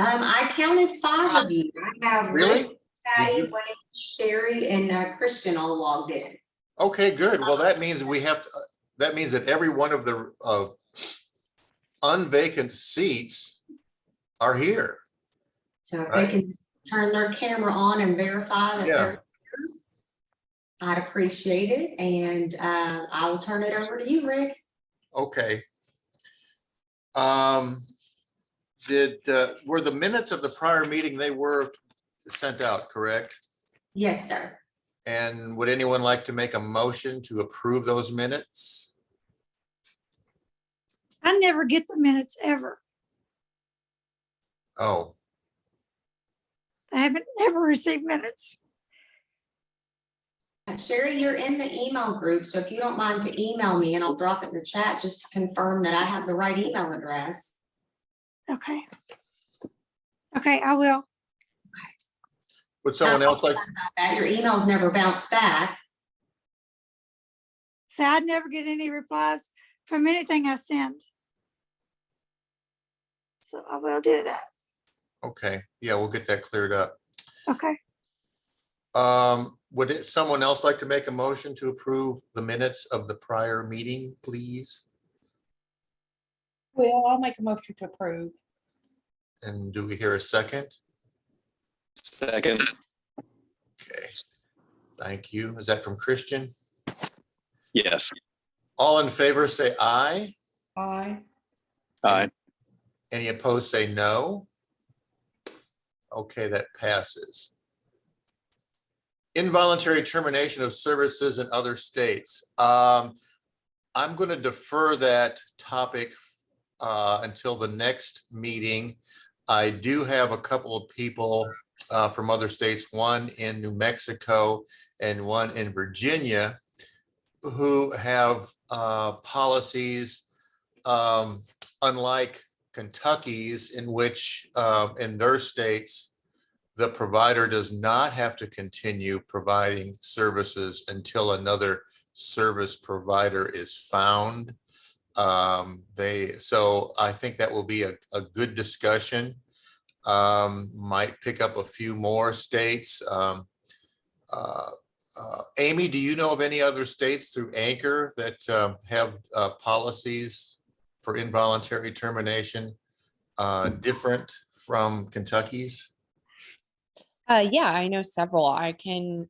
I counted 5 of you. I have Really? Rick, Patty, Wayne, Sherry, and Christian all logged in. Okay, good. Well, that means we have to, that means that every one of the unvacant seats are here. So if Right. they can turn their camera on and verify that Yeah. they're here, I'd appreciate it. And I will turn it over to you, Rick. Okay. Were the minutes of the prior meeting, they were sent out, correct? Yes, sir. And would anyone like to make a motion to approve those minutes? I never get the minutes ever. Oh, I haven't ever received minutes. Sherry, you're in the email group. So if you don't mind to email me, and I'll drop it in the chat just to confirm that I have the right email address. Okay. Okay, I will. would someone else like? That your emails never bounce back. So I never get any replies from anything I send. So I will do that. Okay, yeah, we'll get that cleared up. Okay. Would someone else like to make a motion to approve the minutes of the prior meeting, please? Well, I'll make a motion to approve. And do we hear a second? Second. Okay, thank you. Is that from Christian? Yes. All in favor, say aye. Aye. Aye. Any opposed, say no. Okay, that passes. Involuntary termination of services in other states. I'm going to defer that topic until the next meeting. I do have a couple of people from other states, one in New Mexico and one in Virginia, who have policies unlike Kentucky's, in which in their states, the provider does not have to continue providing services until another service provider is found. So I think that will be a good discussion. Might pick up a few more states. Amy, do you know of any other states through Anchor that have policies for involuntary termination different from Kentucky's? Yeah, I know several. I can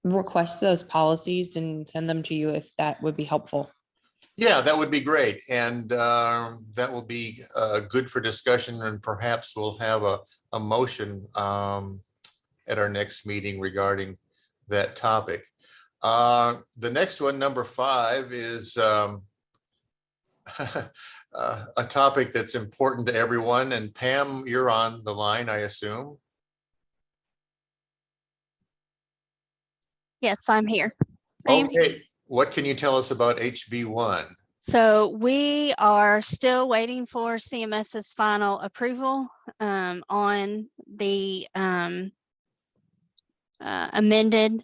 request those policies and send them to you if that would be helpful. Yeah, that would be great. And that will be good for discussion, and perhaps we'll have a motion at our next meeting regarding that topic. The next one, number 5, is a topic that's important to everyone. And Pam, you're on the line, I assume. Yes, I'm here. Okay, what can you tell us about HB1? So we are still waiting for CMS's final approval on the amended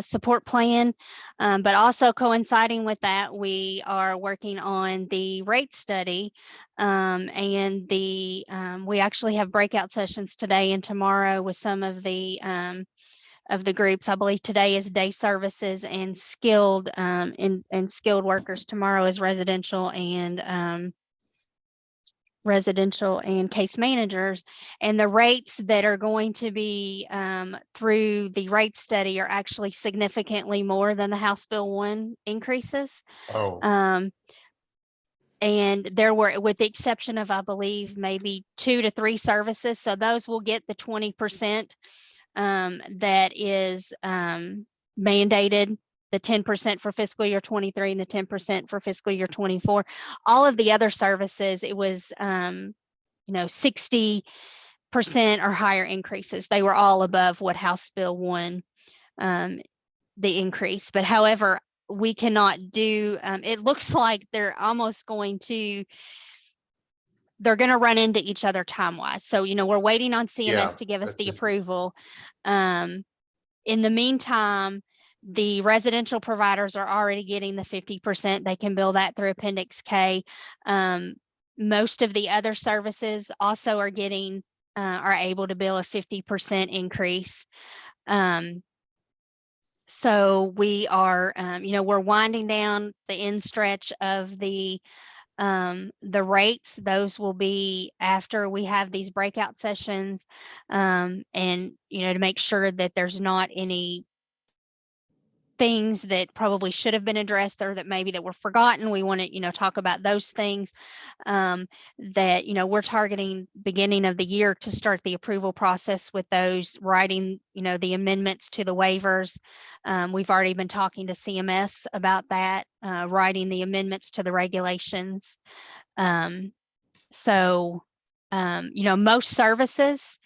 support plan, but also coinciding with that, we are working on the rate study, and we actually have breakout sessions today and tomorrow with some of the groups. I believe today is day services and skilled and skilled workers. Tomorrow is residential and case managers. And the rates that are going to be through the rate study are actually significantly more than the House Bill 1 increases. Oh, And there were, with the exception of, I believe, maybe 2 to 3 services. So those will get the 20% that is mandated, the 10% for fiscal year 23 and the 10% for fiscal year 24. All of the other services, it was 60% or higher increases. They were all above what House Bill 1 the increase. But however, we cannot do, it looks like they're going to run into each other time-wise. So, we're waiting on CMS to give us the approval. In the meantime, the residential providers are already getting the 50%. They can bill that through Appendix K. Most of the other services also are getting, are able to bill a 50% increase. So we are, we're winding down the end stretch of the rates. Those will be after we have these breakout sessions, and, to make sure that there's not any things that probably should have been addressed or that maybe that were forgotten. We want to, talk about those things, that, we're targeting beginning of the year to start the approval process with those, writing, the amendments to the waivers. We've already been talking to CMS about that, writing the amendments to the regulations. So, most services,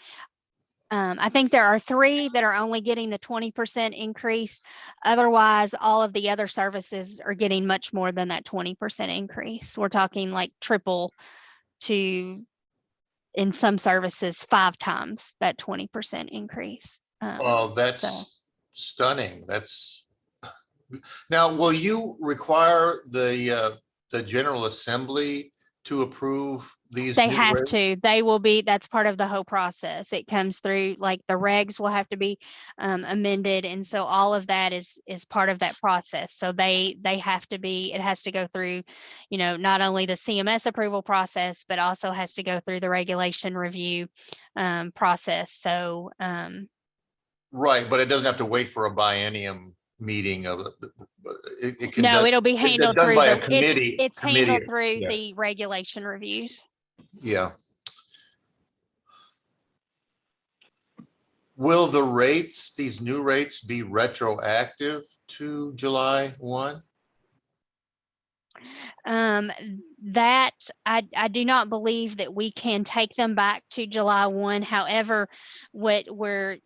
I think there are 3 that are only getting the 20% increase. Otherwise, all of the other services are getting much more than that 20% increase. We're talking like triple to, in some services, 5 times that 20% increase. Oh, So that's stunning. Now, will you require the General Assembly to approve these? they new have rates? to, they will be, that's part of the whole process. It comes through, like the regs will have to be amended. And so all of that is part of that process. So they have to be, it has to go through, not only the CMS approval process, but also has to go through the regulation review process. So Right, but it doesn't have to wait for a biennium meeting of it can no, done- it'll be it's handled done through by a the, committee. it's handled committee. through Yeah. the regulation reviews. Yeah. Will the rates, these new rates, be retroactive to July 1? That I do not believe that we can take them back to July 1. However, what we're,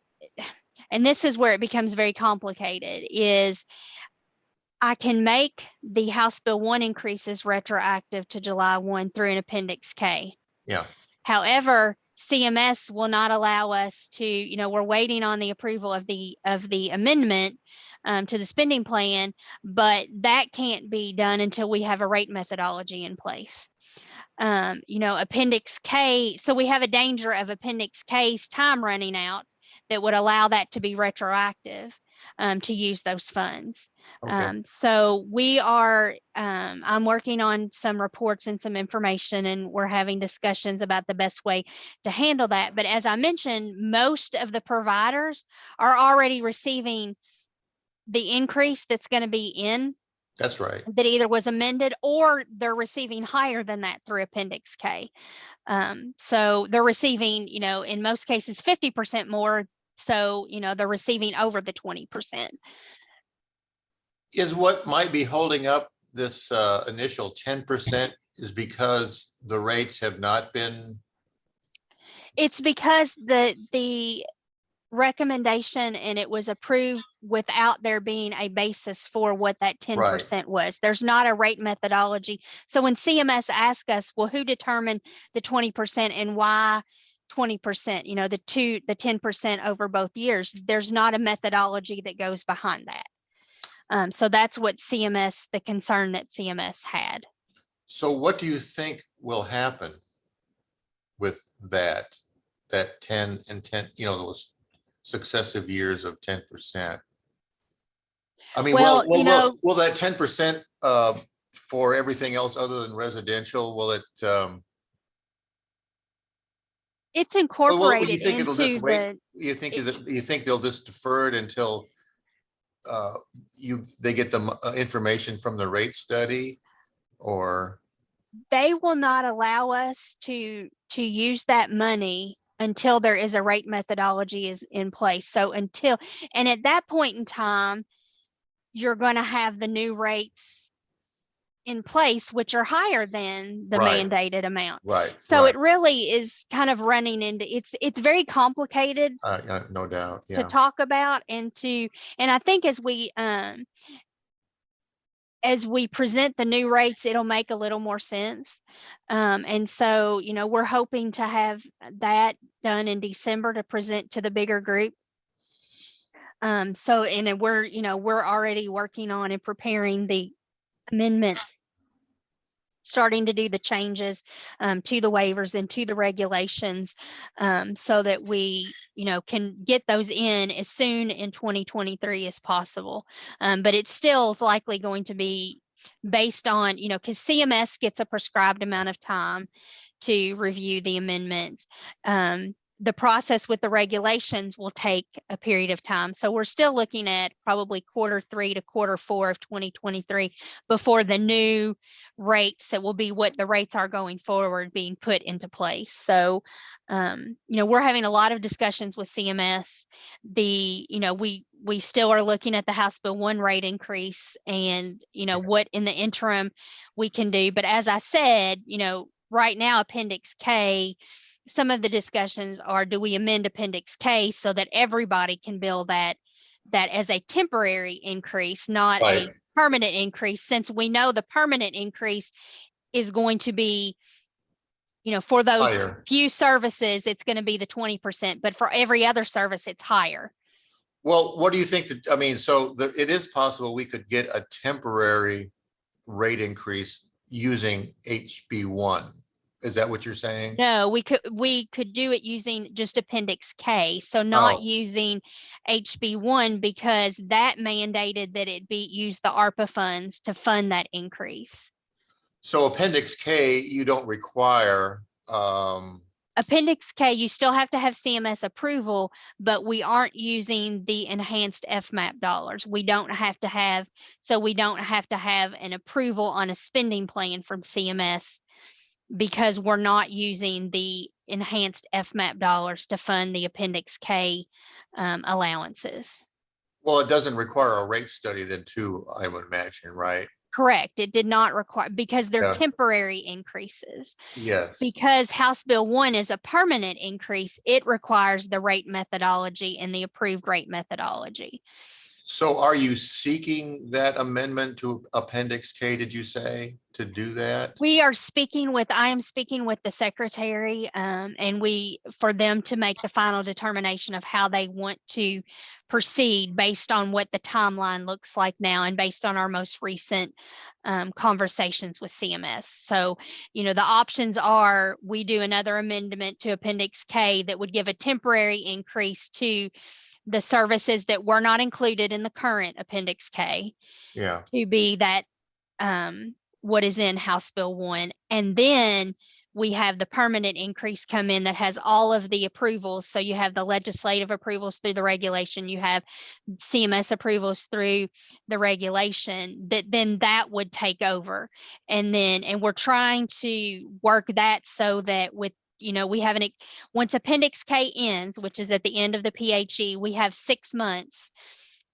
and this is where it becomes very complicated, is I can make the House Bill 1 increases retroactive to July 1 through an Appendix K. Yeah. However, CMS will not allow us to, we're waiting on the approval of the amendment to the spending plan, but that can't be done until we have a rate methodology in place. Appendix K, so we have a danger of Appendix K's time running out that would allow that to be retroactive to use those funds. Okay. So we are, I'm working on some reports and some information, and we're having discussions about the best way to handle that. But as I mentioned, most of the providers are already receiving the increase that's going to be in, That's right. that either was amended or they're receiving higher than that through Appendix K. So they're receiving, in most cases, 50% more. So, they're receiving over the 20%. Is what might be holding up this initial 10% is because the rates have not been. It's because the recommendation, and it was approved without there being a basis for what that 10% was. There's not a rate methodology. So when CMS asks us, well, who determined the 20% and why 20%, the 10% over both years, there's not a methodology that goes behind that. So that's what CMS, the concern that CMS had. So what do you think will happen with that 10 and 10, those successive years of 10%? I mean, Well, will that 10% for everything else other than residential, will it? It's incorporated you think it'll just into wait? You think they'll just defer it until they get the information from the rate study, or? They will not allow us to use that money until there is a rate methodology is in place. So and at that point in time, you're going to have the new rates in place, which are higher than the Right. mandated amount. Right. So right. it really is kind of running into, it's very complicated No doubt. to Yeah. talk about, and I think as we present the new rates, it'll make a little more sense. And so, we're hoping to have that done in December to present to the bigger group. So, and we're already working on and preparing the amendments starting to do the changes to the waivers and to the regulations, so that we, can get those in as soon in 2023 as possible. But it still is likely going to be based on, because CMS gets a prescribed amount of time to review the amendments. The process with the regulations will take a period of time. So we're still looking at probably Q3 to Q4 of 2023 before the new rates, that will be what the rates are going forward, being put into place. So, we're having a lot of discussions with CMS. We still are looking at the House Bill 1 rate increase and, what in the interim we can do. But as I said, right now, Appendix K, some of the discussions are, do we amend Appendix K so that everybody can bill that as a temporary increase, not Right. a permanent increase, since we know the permanent increase is going to be, for those Higher. few services, it's going to be the 20%, but for every other service, it's higher. Well, what do you think that, it is possible we could get a temporary rate increase using HB1. Is that what you're saying? No, we could do it using just Appendix K, so not Oh. using HB1, because that mandated that it use the ARPA funds to fund that increase. So Appendix K, you don't require, Appendix K, you still have to have CMS approval, but we aren't using the enhanced FMAP dollars. We don't have to have an approval on a spending plan from CMS, because we're not using the enhanced FMAP dollars to fund the Appendix K allowances. well, it doesn't require a rate study then too, I would imagine, right? Correct. It did not require, because they're Yeah. temporary increases. Yes. Because House Bill 1 is a permanent increase, it requires the rate methodology and the approved rate methodology. So are you seeking that amendment to Appendix K, did you say, to do that? I am speaking with the secretary, and for them to make the final determination of how they want to proceed based on what the timeline looks like now and based on our most recent conversations with CMS. So, the options are, we do another amendment to Appendix K that would give a temporary increase to the services that were not included in the current Appendix K, Yeah. to be that what is in House Bill 1. And then we have the permanent increase come in that has all of the approvals. So you have the legislative approvals through the regulation, you have CMS approvals through the regulation, that would take over. And we're trying to work that so that we have once Appendix K ends, which is at the end of the PHE, we have 6 months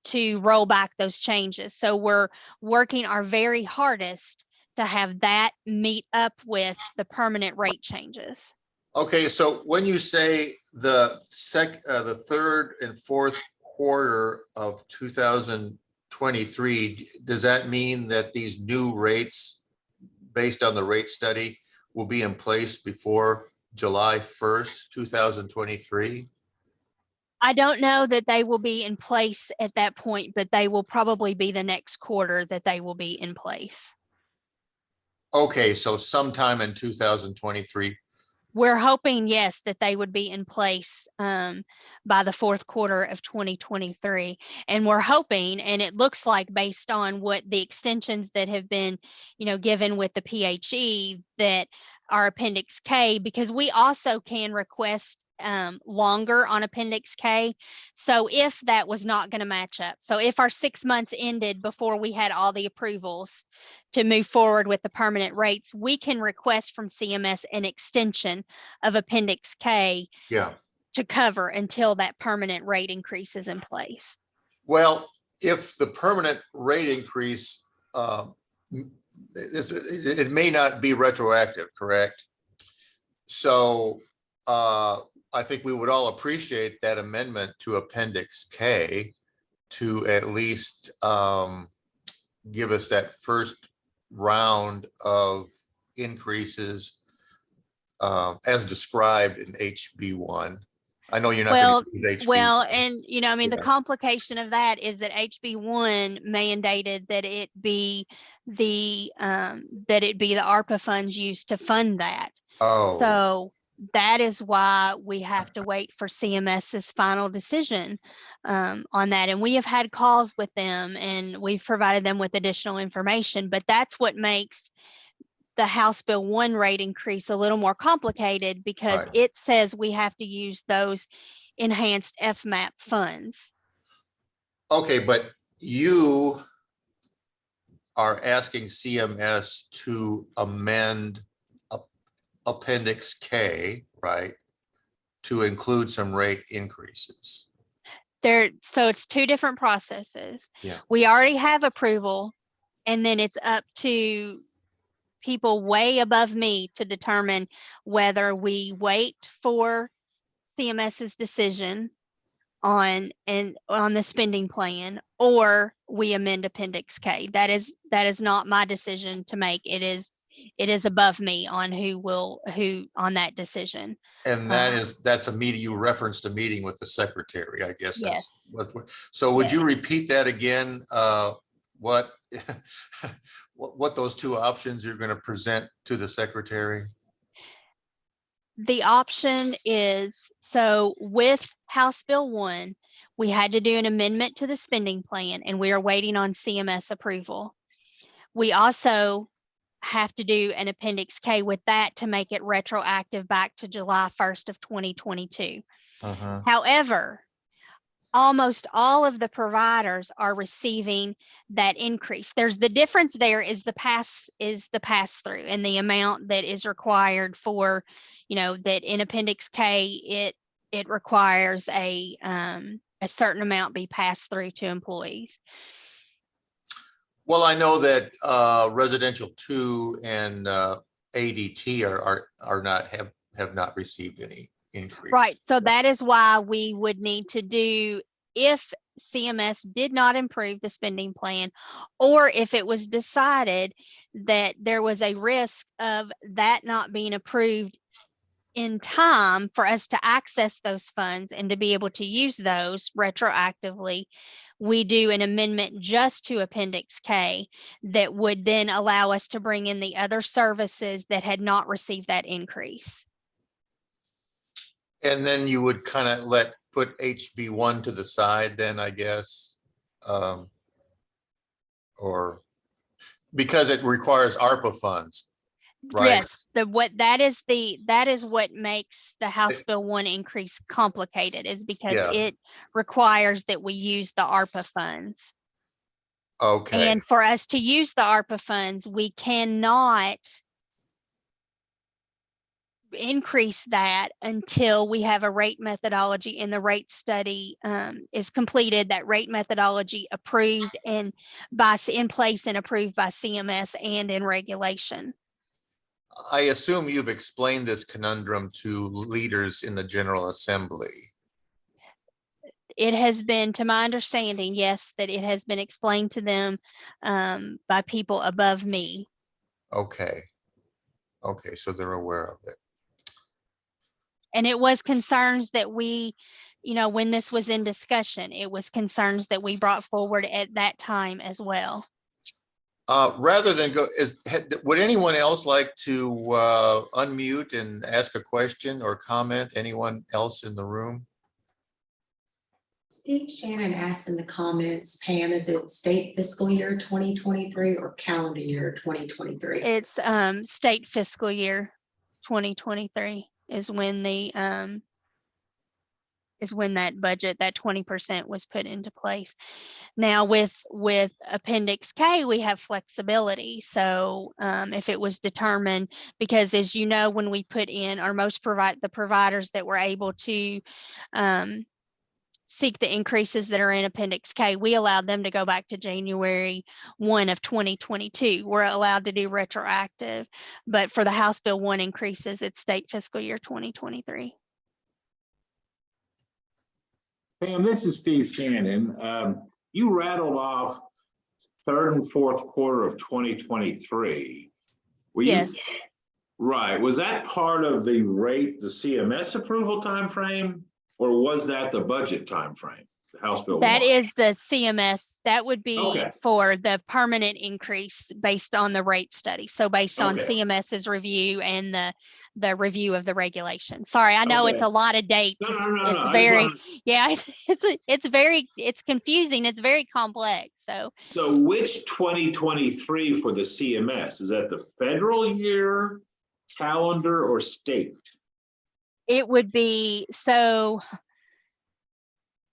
to roll back those changes. So we're working our very hardest to have that meet up with the permanent rate changes. Okay, so when you say the third and fourth quarter of 2023, does that mean that these new rates, based on the rate study, will be in place before July 1st, 2023? I don't know that they will be in place at that point, but they will probably be the next quarter that they will be in place. Okay, so sometime in 2023. We're hoping, yes, that they would be in place by the fourth quarter of 2023. And we're hoping, and it looks like based on what the extensions that have been, given with the PHE, that our Appendix K, because we also can request longer on Appendix K. So if that was not going to match up, so if our 6 months ended before we had all the approvals to move forward with the permanent rates, we can request from CMS an extension of Appendix K to cover until that permanent rate increase is in place. Well, if the permanent rate increase, it may not be retroactive, correct? So I think we would all appreciate that amendment to Appendix K to at least give us that first round of increases as described in HB1. I know you're not Well, going to use HB. well, and you know, I mean, the Yeah. complication of that is that HB1 mandated that it be the ARPA funds used to fund that. Oh, So that is why we have to wait for CMS's final decision on that. And we have had calls with them and we've provided them with additional information, but that's what makes the House Bill 1 rate increase a little more complicated because Right. it says we have to use those enhanced FMAP funds. okay, but you are asking CMS to amend Appendix K, right? To include some rate increases. So it's two different processes. Yeah. We already have approval, and then it's up to people way above me to determine whether we wait for CMS's decision on the spending plan or we amend Appendix K. That is not my decision to make. It is above me on who on that decision. And that's a meeting, you referenced a meeting with the secretary, I guess. Yes. So would Yes. you repeat that again? What those two options you're going to present to the secretary? The option is, so with House Bill 1, we had to do an amendment to the spending plan and we are waiting on CMS approval. We also have to do an Appendix K with that to make it retroactive back to July 1st of 2022. However, almost all of the providers are receiving that increase. There's the difference there is the pass through and the amount that is required for, you know, that in Appendix K, it requires a certain amount be passed through to employees. Well, I know that residential 2 and ADT have not received any increase. Right. So that is why we would need to do, if CMS did not improve the spending plan, or if it was decided that there was a risk of that not being approved in time for us to access those funds and to be able to use those retroactively, we do an amendment just to Appendix K that would then allow us to bring in the other services that had not received that increase. And then you would kind of put HB1 to the side then, I guess, or because it requires ARPA funds, right? Yes, that is what makes the House Bill 1 increase complicated, is because it requires that we use the ARPA funds. Okay. And for us to use the ARPA funds, we cannot increase that until we have a rate methodology and the rate study is completed, that rate methodology approved and in place and approved by CMS and in regulation. I assume you've explained this conundrum to leaders in the General Assembly. It has been, to my understanding, yes, that it has been explained to them by people above me. Okay. Okay, so they're aware of it. And it was concerns that we, you know, when this was in discussion, it was concerns that we brought forward at that time as well. Rather than would anyone else like to unmute and ask a question or comment? Anyone else in the room? Steve Shannon asked in the comments, Pam, is it state fiscal year 2023 or calendar year 2023? It's state fiscal year 2023 is when that budget, that 20% was put into place. Now with Appendix K, we have flexibility. So if it was determined, because as you know, when we put in our the providers that were able to seek the increases that are in Appendix K, we allowed them to go back to January 1 of 2022. We're allowed to do retroactive, but for the House Bill 1 increases, it's state fiscal year 2023. Pam, this is Steve Shannon. You rattled off third and fourth quarter of 2023. Yes. Right. Was that part of the CMS approval timeframe? Or was that the budget timeframe, the House Bill 1? That is the CMS, that would be Okay. for the permanent increase based on the rate study. So based on Okay. CMS's review and the review of the regulation. Sorry, I know it's Okay. a lot of dates. No, It's- no, no, no. It's I just very, wanna- yeah, it's confusing. It's very complex. So So which 2023 for the CMS? Is that the federal year, calendar, or state? it would be, so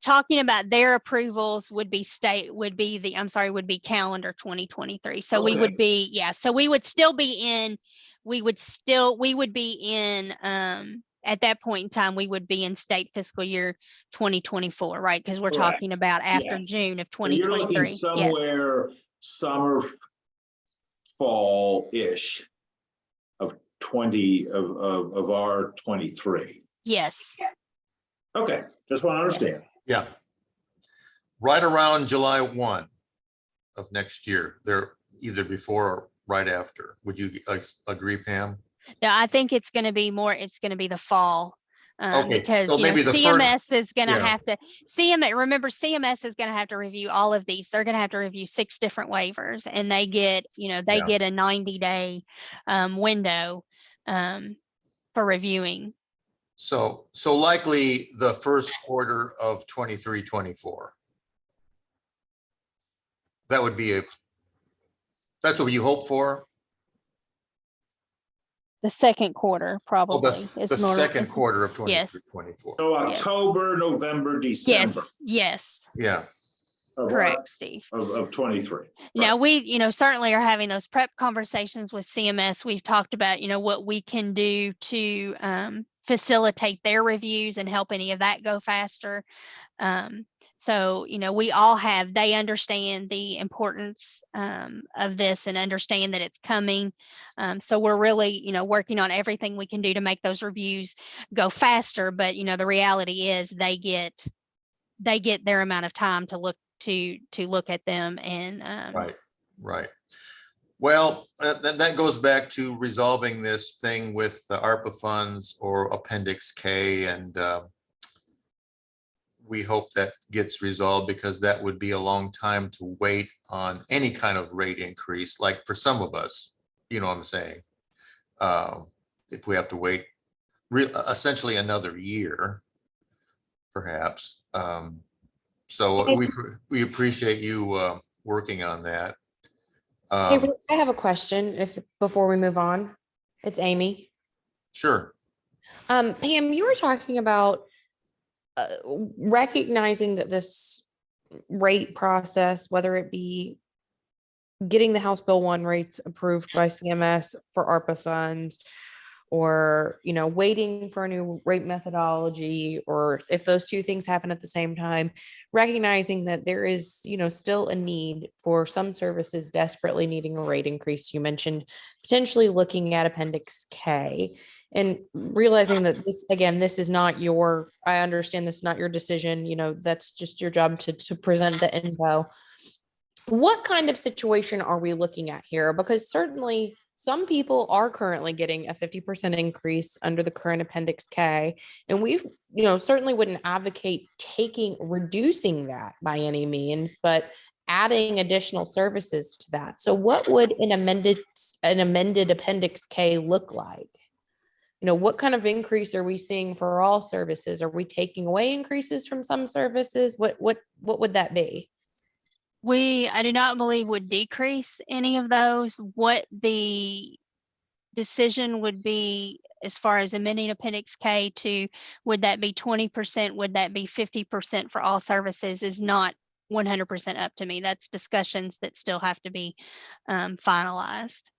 talking about their approvals would be would be calendar 2023. So we Okay. would be, yeah, so we would still be in, at that point in time, we would be in state fiscal year 2024, right? Because we're Correct. talking about after Yes. June of So you're looking 2023. Yes, somewhere summer, fall-ish of our 23. yes. Okay, just want to understand. Yeah. Right around July 1 of next year, they're either before or right after. Would you agree, Pam? No, I think it's going to be the fall. Okay, Because, so you know, maybe the first- CMS is going to yeah. have to, remember, CMS is going to have to review all of these. They're going to have to review 6 different waivers, and they get, Yeah. get a 90-day window for reviewing. So likely the first quarter of 23, 24. That would be that's what you hope for? The second quarter, Oh, probably. the second quarter of 23, Yes. 24. So Yes. October, November, December. Yes, Yeah, of correct, Steve. Of 23. Now, Right. we, certainly are having those prep conversations with CMS. We've talked about, what we can do to facilitate their reviews and help any of that go faster. So, they understand the importance of this and understand that it's coming. So we're really, working on everything we can do to make those reviews go faster. But, the reality is they get their amount of time to look at them and right. Well, that goes back to resolving this thing with the ARPA funds or Appendix K, and we hope that gets resolved, because that would be a long time to wait on any kind of rate increase, like for some of us, you know what I'm saying? If we have to wait essentially another year, perhaps. So we appreciate you working on that. Hey, Rick, I have a question before we move on. It's Amy. Sure. Pam, you were talking about recognizing that this rate process, whether it be getting the House Bill 1 rates approved by CMS for ARPA funds, or, waiting for a new rate methodology, or if those two things happen at the same time, recognizing that there is, still a need for some services desperately needing a rate increase. You mentioned potentially looking at Appendix K, and realizing that this is not I understand this is not your decision, that's just your job to present the info. What kind of situation are we looking at here? Because certainly some people are currently getting a 50% increase under the current Appendix K, and we've, certainly wouldn't advocate reducing that by any means, but adding additional services to that. So what would an amended Appendix K look like? What kind of increase are we seeing for all services? Are we taking away increases from some services? What would that be? I do not believe would decrease any of those. What the decision would be as far as amending Appendix K to, would that be 20%? Would that be 50% for all services, is not 100% up to me. That's discussions that still have to be finalized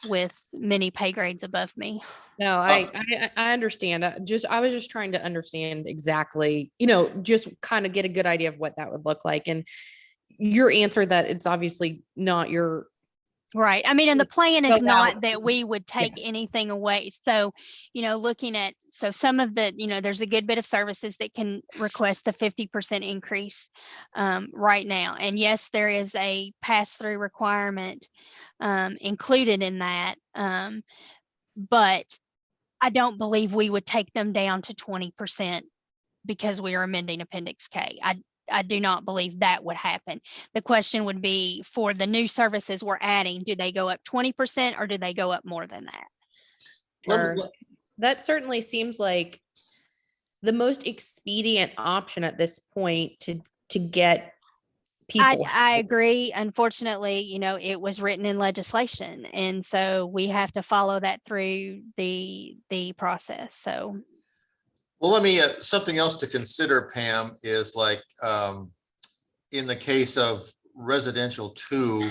with many pay grades above me. No, I understand. I was just trying to understand exactly, just kind of get a good idea of what that would look like. And your answer that it's obviously not your. Right. I mean, and the plan is Go not out. that we would take anything away. So, looking at, some of the, there's a good bit of services that can request the 50% increase right now. And yes, there is a pass-through requirement included in that. But I don't believe we would take them down to 20%. because we are amending Appendix K. I do not believe that would happen. The question would be for the new services we're adding, do they go up 20% or do they go up more than that? Sure. That certainly seems like the most expedient option at this point to get people. I agree. Unfortunately, it was written in legislation, and so we have to follow that through the process. So, Well, let me, something else to consider, Pam, is like, in the case of residential 2,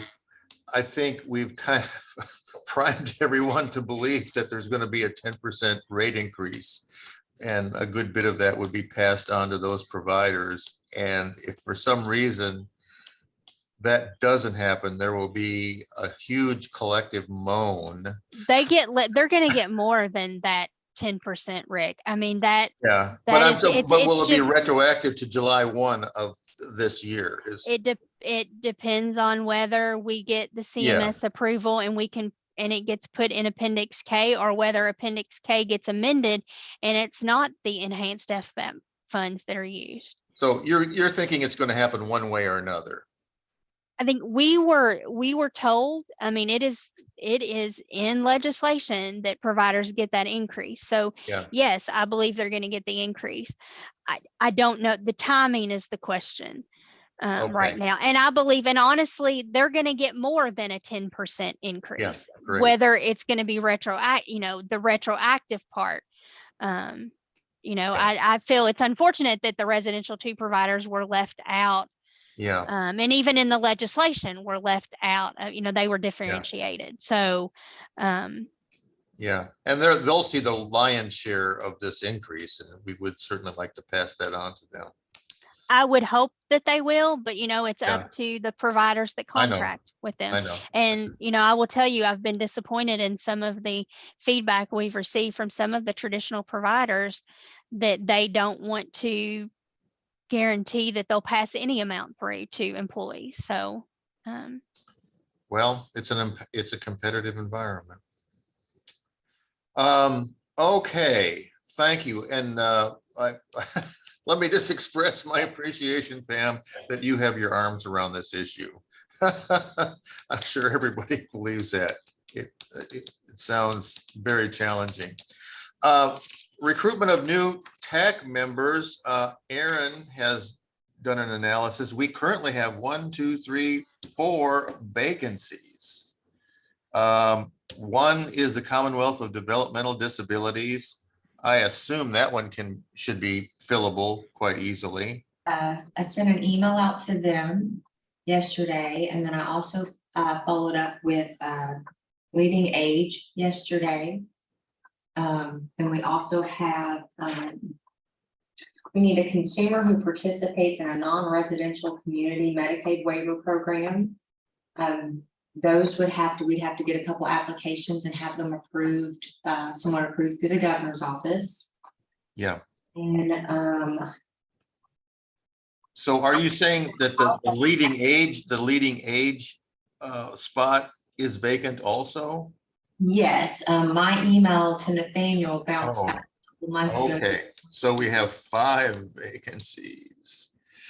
I think we've kind of primed everyone to believe that there's going to be a 10% rate increase. And a good bit of that would be passed on to those providers. And if for some reason that doesn't happen, there will be a huge collective moan. they're going to get more than that 10%, Rick. I mean, Yeah, that but is- but will it's it be just- retroactive to July 1 of this year? it depends on whether we get the CMS approval and it gets put in Appendix K, or whether Appendix K gets amended and it's not the enhanced FBAP funds that are used. So you're thinking it's going to happen one way or another? I think we were told, I mean, it is in legislation that providers get that increase. So Yeah. yes, I believe they're going to get the increase. I don't know. The timing is the question right Okay. now. And I believe, and honestly, they're going to get more than a 10% increase, great. whether it's going to be the retroactive part. I feel it's unfortunate that the residential 2 providers were left out. Yeah. And even in the legislation were left out, they were differentiated. So, Yeah, and they'll see the lion's share of this increase, and we would certainly like to pass that on to them. I would hope that they will, but it's Yeah. up to the providers that I know. contract with them. I know. And, I will tell you, I've been disappointed in some of the feedback we've received from some of the traditional providers that they don't want to guarantee that they'll pass any amount through to employees. So, Well, it's a competitive environment. Okay, thank you. And let me just express my appreciation, Pam, that you have your arms around this issue. I'm sure everybody believes that. It sounds very challenging. Recruitment of new TAC members. Aaron has done an analysis. We currently have 4 vacancies. One is the Commonwealth of Developmental Disabilities. I assume that one should be fillable quite easily. I sent an email out to them yesterday, and then I also followed up with Leading Age yesterday. And we also have, we need a consumer who participates in a non-residential community Medicaid waiver program. We'd have to get a couple applications and have them approved, someone approved through the governor's office. Yeah. And so are you saying that the leading age spot is vacant also? yes, my email to Nathaniel bounced back a couple months ago. Okay, so we have 5 vacancies.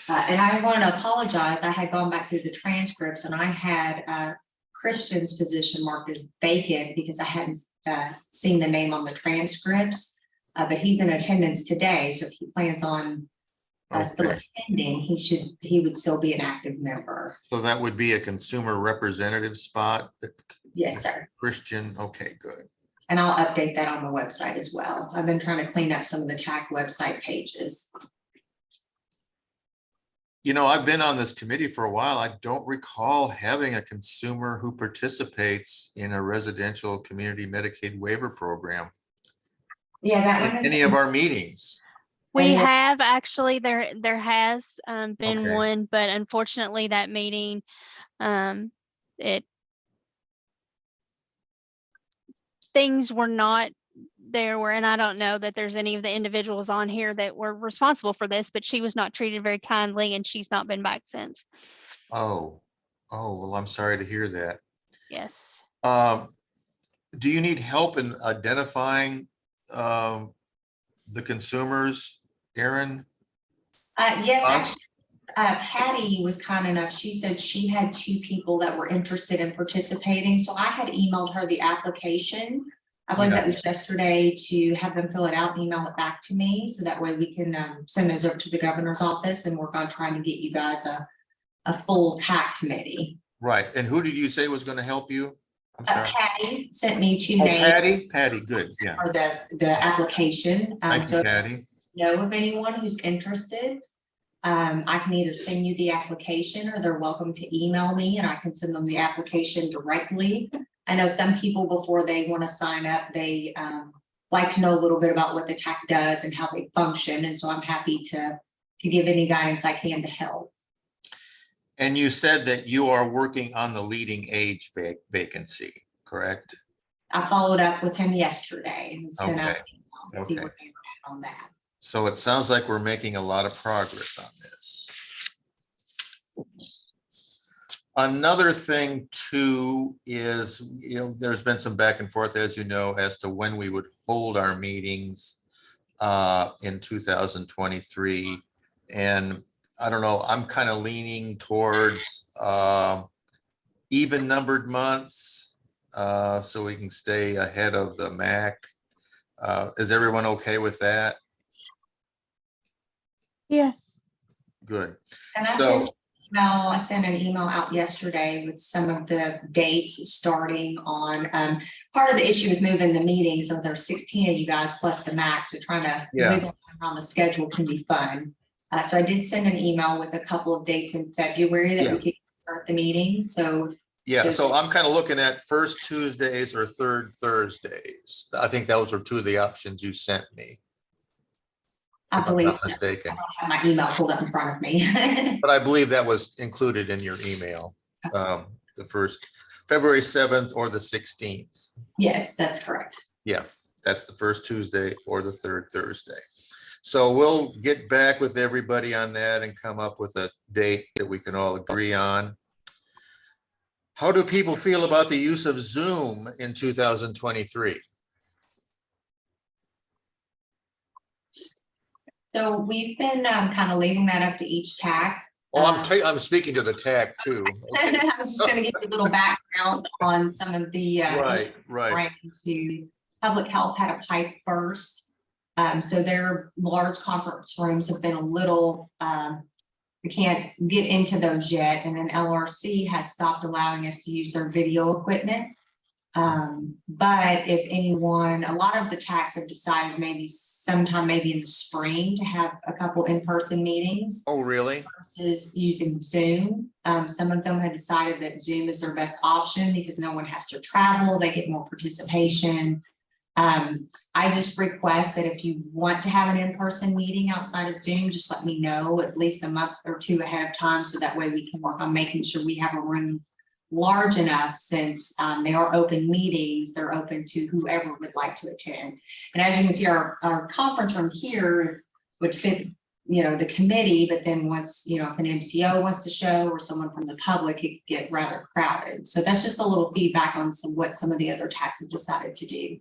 And I want to apologize. I had gone back through the transcripts and I had Christian's position marked as vacant because I hadn't seen the name on the transcripts. But he's in attendance today, so if he plans on still attending, he would still be an active member. So that would be a consumer representative spot? Yes, sir. Christian, okay, good. And I'll update that on the website as well. I've been trying to clean up some of the TAC website pages. You know, I've been on this committee for a while. I don't recall having a consumer who participates in a residential community Medicaid waiver program Yeah, that one in is. any of our meetings. we And- have actually, there has been Okay. one, but unfortunately that meeting, things were not, and I don't know that there's any of the individuals on here that were responsible for this, but she was not treated very kindly and she's not been back since. Oh, well, I'm sorry to hear that. Yes. Do you need help in identifying the consumers, Aaron? Yes, Um, actually, Patty was kind enough. She said she had 2 people that were interested in participating. So I had emailed her the application. I believe that was yesterday, to have them fill it out, and email it back to me. So that way we can send those over to the governor's office and work on trying to get you guys a full TAC committee. Right, and who did you say was gonna help you? I'm sorry. Patty sent me 2 Oh, names Patty, good, yeah. for the application. Thank So you, if Patty. you know of anyone who's interested, I can either send you the application, or they're welcome to email me and I can send them the application directly. I know some people, before they want to sign up, they like to know a little bit about what the TAC does and how they function. And so I'm happy to give any guidance I can to help. And you said that you are working on the leading age vacancy, correct? I followed up with him yesterday and sent out Okay. an email to see Okay. what they were at on that. So it sounds like we're making a lot of progress on this. Another thing too is, there's been some back and forth, as you know, as to when we would hold our meetings in 2023. And I don't know, I'm kind of leaning towards even numbered months, so we can stay ahead of the MAC. Is everyone okay with that? Yes. Good. And So, I sent an email out yesterday with some of the dates starting on, part of the issue with moving the meetings, so there's 16 of you guys plus the max, so trying to Yeah. wiggle around the schedule can be fun. So I did send an email with a couple of dates in February that we could start the meeting, so. yeah, so I'm kind of looking at first Tuesdays or third Thursdays. I think those are 2 of the options you sent me, I if I'm believe not so. I mistaken. don't have my email pulled up in front of me. But I believe that was included in your email, the first February 7th or the 16th. Yes, that's correct. Yeah, that's the first Tuesday or the third Thursday. So we'll get back with everybody on that and come up with a date that we can all agree on. How do people feel about the use of Zoom in 2023? So we've been kind of leaving that up to each TAC. Oh, I'm speaking to the TAC too. Okay. I was just gonna give you a little background on some of the Right. to public health had a pipe burst. So their large conference rooms have been a little, we can't get into those yet. And then LRC has stopped allowing us to use their video equipment. But if anyone, a lot of the TACs have decided maybe sometime maybe in the spring to have a couple in-person meetings. Oh, really? Versus using Zoom. Some of them have decided that Zoom is their best option because no one has to travel, they get more participation. I just request that if you want to have an in-person meeting outside of Zoom, just let me know at least a month or 2 ahead of time, so that way we can work on making sure we have a room large enough, since they are open meetings, they're open to whoever would like to attend. And as you can see, our conference room here would fit, the committee, but then once, if an MCO wants to show or someone from the public, it could get rather crowded. So that's just a little feedback on what some of the other TACs have decided to do.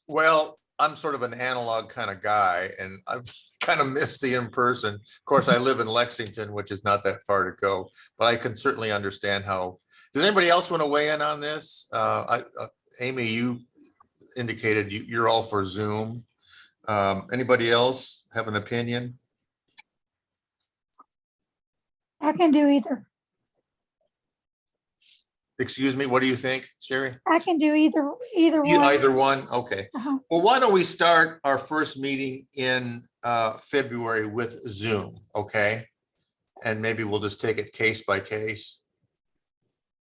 Well, I'm sort of an analog kind of guy, and I've kind of missed the in-person. Of course, I live in Lexington, which is not that far to go, but I can certainly understand how. Does anybody else want to weigh in on this? Amy, you indicated you're all for Zoom. Anybody else have an opinion? I can do either. Excuse me, what do you think, Sherry? I can do either one. Either one? Okay. Uh-huh. Well, why don't we start our first meeting in February with Zoom, okay? And maybe we'll just take it case by case.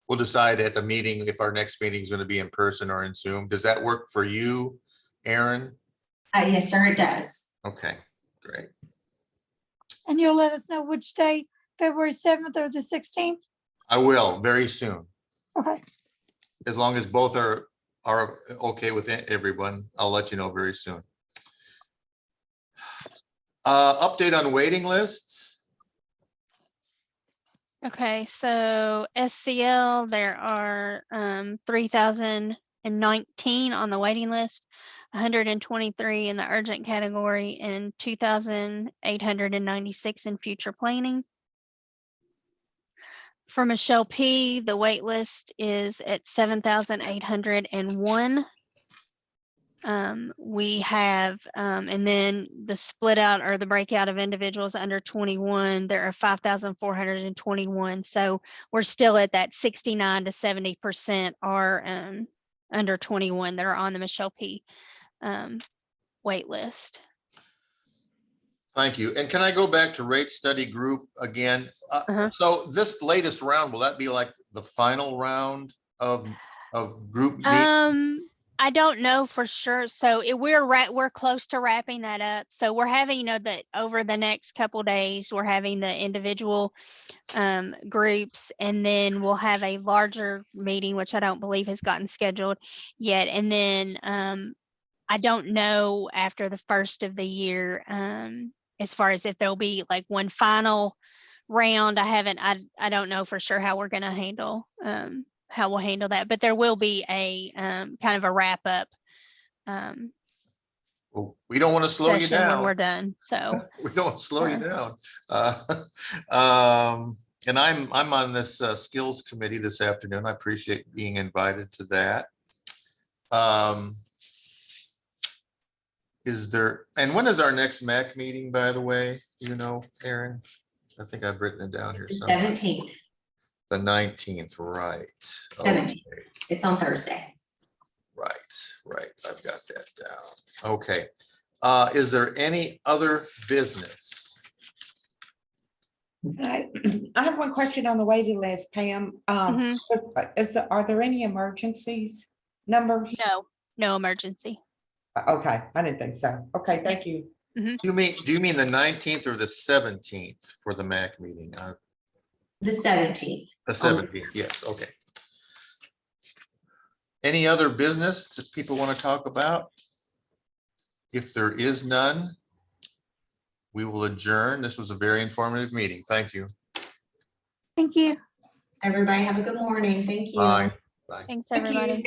We'll decide at the meeting if our next meeting is going to be in person or in Zoom. Does that work for you, Aaron? Yes, sir, it does. Okay, great. And you'll let us know which day, February 7th or the 16th? I will very soon. Okay. As long as both are okay with everyone, I'll let you know very soon. Update on waiting lists. Okay, so SCL, there are 3,000 2,819 on the waiting list, 123 in the urgent category, and 2,896 in future planning. For Michelle P., the wait list is at 7,801. We have, and then the split out or the breakout of individuals under 21, there are 5,421. So we're still at that 69 to 70% are under 21 that are on the Michelle P. Wait list. Thank you. And can I go back to rate study group again? So this latest round, will that be like the final round of group meeting? I don't know for sure. So we're close to wrapping that up. So we're having, that over the next couple days, we're having the individual groups, and then we'll have a larger meeting, which I don't believe has gotten scheduled yet. And then I don't know after the first of the year, as far as if there'll be like one final round. I don't know for sure how we're going to handle how we'll handle that, but there will be a kind of a wrap up Well, we don't want to slow you session when we're down. done. So We don't want to slow you down. And I'm on this skills committee this afternoon. I appreciate being invited to that. And when is our next MAC meeting, by the way? Aaron? I think I've written it down here The somewhere. 17th, The 19th, right. 17th. Okay. It's on Thursday. Right. I've got that down. Okay. Is there any other business? I have one question on the waiting list, Pam. Mhm. Are there any emergencies numbers? no emergency. Okay, I didn't think so. Okay, thank you. Do you mean the 19th or the 17th for the MAC meeting? The 17th. The 17th, yes, okay. Any other business that people want to talk about? If there is none, we will adjourn. This was a very informative meeting. Thank you. Thank you. Everybody have a good morning. Thank you. Bye. Bye. Thanks, Thank you. everybody.